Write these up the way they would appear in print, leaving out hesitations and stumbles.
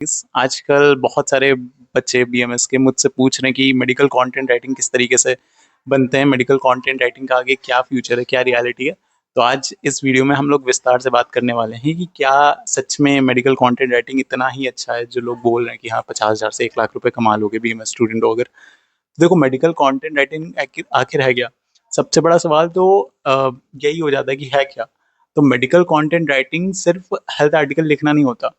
आजकल बहुत सारे बच्चे बीएमएस के मुझसे पूछ रहे हैं कि मेडिकल कंटेंट राइटिंग किस तरीके से बनते हैं, मेडिकल कंटेंट राइटिंग का आगे क्या फ्यूचर है, क्या रियलिटी है। तो आज इस वीडियो में हम लोग विस्तार से बात करने वाले हैं कि क्या सच में मेडिकल कंटेंट राइटिंग इतना ही अच्छा है जो लोग बोल रहे हैं कि हाँ 50,000 से 1 लाख रुपए कमा लोगे बीएमएस स्टूडेंट हो अगर। तो देखो, मेडिकल कंटेंट राइटिंग आखिर आखिर है क्या। सबसे बड़ा सवाल तो यही हो जाता है कि है क्या। तो मेडिकल कंटेंट राइटिंग सिर्फ हेल्थ आर्टिकल लिखना नहीं होता।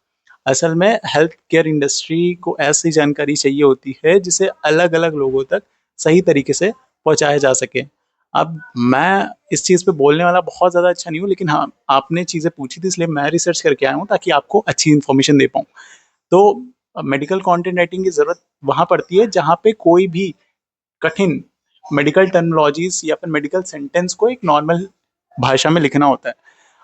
असल में हेल्थ केयर इंडस्ट्री को ऐसी जानकारी चाहिए होती है जिसे अलग अलग लोगों तक सही तरीके से पहुंचाया जा सके। अब मैं इस चीज़ पे बोलने वाला बहुत ज़्यादा अच्छा नहीं हूँ, लेकिन हाँ, आपने चीज़ें पूछी थी इसलिए मैं रिसर्च करके आया हूँ ताकि आपको अच्छी इन्फॉर्मेशन दे पाऊँ। तो मेडिकल कंटेंट राइटिंग की ज़रूरत वहाँ पड़ती है जहाँ पे कोई भी कठिन मेडिकल टर्मिनोलॉजीज या फिर मेडिकल सेंटेंस को एक नॉर्मल भाषा में लिखना होता है।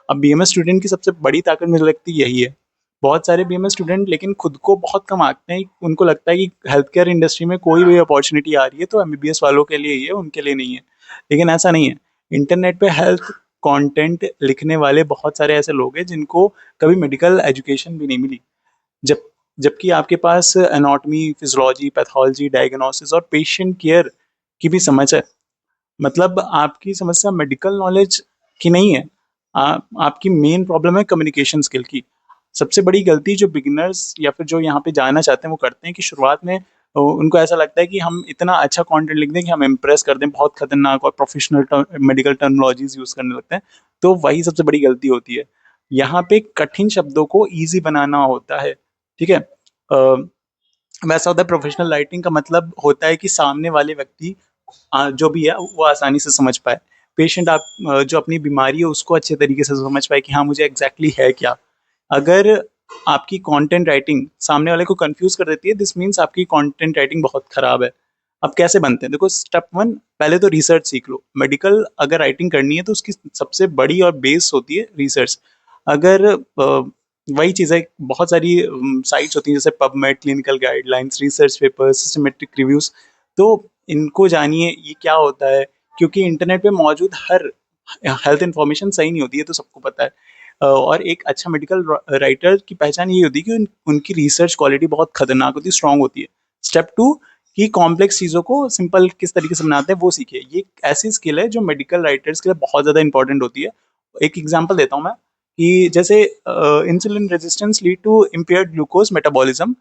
अब बीएमएस स्टूडेंट की सबसे बड़ी ताकत मुझे लगती है यही है। बहुत सारे बीएमएस स्टूडेंट लेकिन खुद को बहुत कम आंकते हैं। उनको लगता है कि हेल्थ केयर इंडस्ट्री में कोई भी अपॉर्चुनिटी आ रही है तो एमबीबीएस वालों के लिए ही है, उनके लिए नहीं है। लेकिन ऐसा नहीं है। इंटरनेट पे हेल्थ कंटेंट लिखने वाले बहुत सारे ऐसे लोग हैं जिनको कभी मेडिकल एजुकेशन भी नहीं मिली। जब जबकि आपके पास एनाटॉमी, फिजियोलॉजी, पैथोलॉजी, डायग्नोसिस और पेशेंट केयर की भी समझ है। मतलब आपकी समस्या मेडिकल नॉलेज की नहीं है। आपकी मेन प्रॉब्लम है कम्युनिकेशन स्किल की। सबसे बड़ी गलती जो बिगिनर्स या फिर जो यहाँ पे जाना चाहते हैं वो करते हैं कि शुरुआत में उनको ऐसा लगता है कि हम इतना अच्छा कंटेंट लिख दें कि हम इम्प्रेस कर दें, बहुत खतरनाक और प्रोफेशनल मेडिकल टर्मिनोलॉजीज यूज करने लगते हैं। तो वही सबसे बड़ी गलती होती है। यहाँ पे कठिन शब्दों को ईजी बनाना होता है। ठीक है। वैसा होता है, प्रोफेशनल राइटिंग का मतलब होता है कि सामने वाले व्यक्ति जो भी है वो आसानी से समझ पाए। पेशेंट जो अपनी बीमारी है उसको अच्छे तरीके से समझ पाए कि हाँ मुझे एग्जैक्टली है क्या। अगर आपकी कंटेंट राइटिंग सामने वाले को कंफ्यूज कर देती है, दिस मीन्स आपकी कंटेंट राइटिंग बहुत खराब है। अब कैसे बनते हैं, देखो स्टेप वन, पहले तो रिसर्च सीख लो। मेडिकल अगर राइटिंग करनी है तो उसकी सबसे बड़ी और बेस होती है रिसर्च। अगर वही चीज़ है, बहुत सारी साइट्स होती हैं जैसे PubMed, clinical guidelines, research papers, systematic reviews. तो इनको जानिए ये क्या होता है, क्योंकि इंटरनेट पे मौजूद हर हेल्थ इंफॉर्मेशन सही नहीं होती है, तो सबको पता है। और एक अच्छा मेडिकल राइटर की पहचान ये होती है कि उनकी रिसर्च क्वालिटी बहुत खतरनाक होती है, स्ट्रांग होती है। स्टेप टू, कि कॉम्प्लेक्स चीज़ों को सिंपल किस तरीके से बनाते हैं वो सीखिए। ये एक ऐसी स्किल है जो मेडिकल राइटर्स के लिए बहुत ज़्यादा इंपॉर्टेंट होती है। एक एग्जांपल देता हूँ मैं कि जैसे insulin resistance lead to impaired glucose metabolism.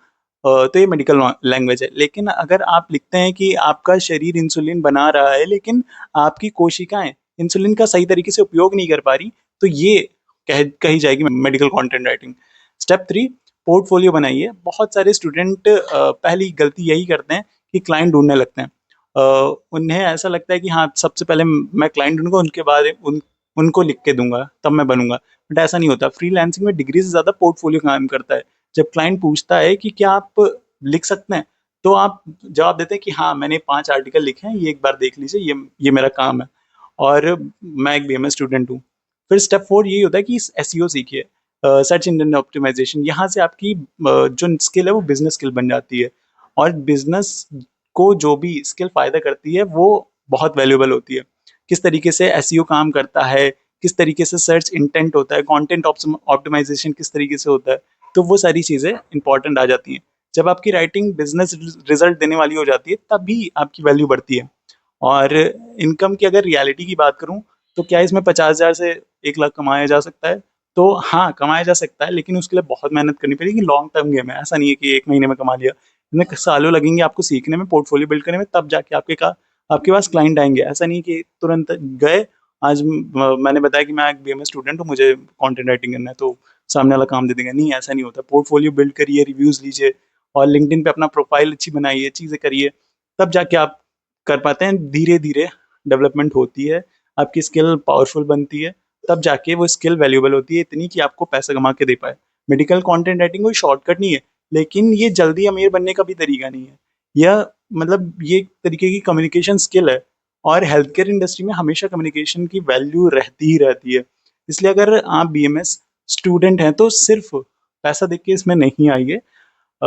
तो ये मेडिकल लैंग्वेज है। लेकिन अगर आप लिखते हैं कि आपका शरीर इंसुलिन बना रहा है लेकिन आपकी कोशिकाएं इंसुलिन का सही तरीके से उपयोग नहीं कर पा रही, तो ये कही जाएगी medical content writing. Step three, portfolio बनाइए। बहुत सारे स्टूडेंट पहली गलती यही करते हैं कि क्लाइंट ढूंढने लगते हैं। उन्हें ऐसा लगता है कि हाँ सबसे पहले मैं क्लाइंट ढूंढूंगा, उनके बाद उनको लिख के दूंगा तब मैं बनूंगा। बट ऐसा नहीं होता। फ्रीलांसिंग में डिग्री से ज्यादा पोर्टफोलियो काम करता है। जब क्लाइंट पूछता है कि क्या आप लिख सकते हैं, तो आप जवाब देते हैं कि हाँ मैंने 5 आर्टिकल लिखे हैं, ये एक बार देख लीजिए, ये मेरा काम है और मैं एक बीएमएस स्टूडेंट हूँ। फिर स्टेप फोर यही होता है कि एसईओ सीखिए, सर्च इंजन ऑप्टिमाइजेशन। यहाँ से आपकी जो स्किल है वो बिजनेस स्किल बन जाती है। और बिजनेस को जो भी स्किल फायदा करती है वो बहुत वैल्यूएबल होती है। किस तरीके से एसईओ काम करता है, किस तरीके से सर्च इंटेंट होता है, कंटेंट ऑप्टिमाइजेशन किस तरीके से होता है, तो वो सारी चीज़ें इंपॉर्टेंट आ जाती हैं। जब आपकी राइटिंग बिजनेस रिजल्ट देने वाली हो जाती है तभी आपकी वैल्यू बढ़ती है। और इनकम की अगर रियलिटी की बात करूं, तो क्या इसमें 50,000 से 1 लाख कमाया जा सकता है? तो हाँ कमाया जा सकता है, लेकिन उसके लिए बहुत मेहनत करनी पड़ेगी। लॉन्ग टर्म गेम है, ऐसा नहीं है कि 1 महीने में कमा लिया। इतने सालों लगेंगे आपको सीखने में, पोर्टफोलियो बिल्ड करने में, तब जाके आपके पास क्लाइंट आएंगे। ऐसा नहीं कि तुरंत गए। आज मैंने बताया कि मैं एक बीएमएस स्टूडेंट हूँ, मुझे कंटेंट राइटिंग करना है तो सामने वाला काम दे देगा, नहीं ऐसा नहीं होता। पोर्टफोलियो बिल्ड करिए, रिव्यूज लीजिए और लिंक्डइन पे अपना प्रोफाइल अच्छी बनाइए, चीज़ें करिए, तब जाके आप कर पाते हैं। धीरे धीरे डेवलपमेंट होती है, आपकी स्किल पावरफुल बनती है, तब जाके वो स्किल वैल्यूएबल होती है इतनी कि आपको पैसा कमा के दे पाए। मेडिकल कंटेंट राइटिंग कोई शॉर्टकट नहीं है, लेकिन ये जल्दी अमीर बनने का भी तरीका नहीं है। यह मतलब ये एक तरीके की कम्युनिकेशन स्किल है। और हेल्थ केयर इंडस्ट्री में हमेशा कम्युनिकेशन की वैल्यू रहती ही रहती है। इसलिए अगर आप बीएमएस स्टूडेंट हैं तो सिर्फ पैसा देख के इसमें नहीं आइए। अ,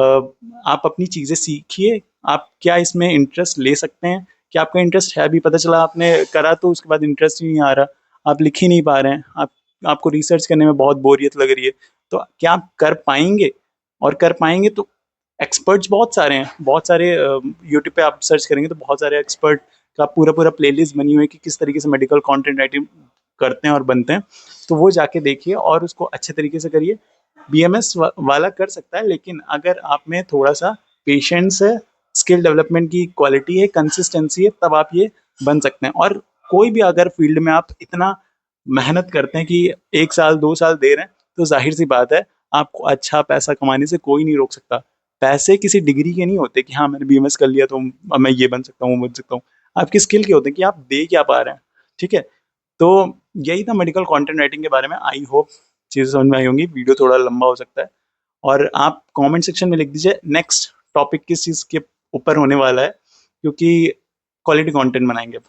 आप अपनी चीज़ें सीखिए, आप क्या इसमें इंटरेस्ट ले सकते हैं, क्या आपका इंटरेस्ट है। अभी पता चला आपने करा तो उसके बाद इंटरेस्ट ही नहीं आ रहा, आप लिख ही नहीं पा रहे हैं, आपको रिसर्च करने में बहुत बोरियत लग रही है, तो क्या आप कर पाएंगे? और कर पाएंगे तो एक्सपर्ट्स बहुत सारे हैं, बहुत सारे यूट्यूब पे आप सर्च करेंगे तो बहुत सारे एक्सपर्ट का पूरा पूरा प्लेलिस्ट बनी हुई है कि किस तरीके से मेडिकल कंटेंट राइटिंग करते हैं और बनते हैं। तो वो जाके देखिए और उसको अच्छे तरीके से करिए। बीएमएस वाला कर सकता है, लेकिन अगर आप में थोड़ा सा पेशेंस है, स्किल डेवलपमेंट की क्वालिटी है, कंसिस्टेंसी है, तब आप ये बन सकते हैं। और कोई भी अगर फील्ड में आप इतना मेहनत करते हैं कि 1 साल 2 साल दे रहे हैं, तो जाहिर सी बात है आपको अच्छा पैसा कमाने से कोई नहीं रोक सकता। पैसे किसी डिग्री के नहीं होते कि हाँ मैंने बीएमएस कर लिया तो अब मैं ये बन सकता हूँ वो बन सकता हूँ। आपकी स्किल के होते हैं कि आप दे क्या पा रहे हैं। ठीक है, तो यही था मेडिकल कंटेंट राइटिंग के बारे में। आई होप चीज़ें समझ में आई होंगी। वीडियो थोड़ा लंबा हो सकता है, और आप कमेंट सेक्शन में लिख दीजिए नेक्स्ट टॉपिक किस चीज़ के ऊपर होने वाला है, क्योंकि क्वालिटी कंटेंट बनाएंगे अब।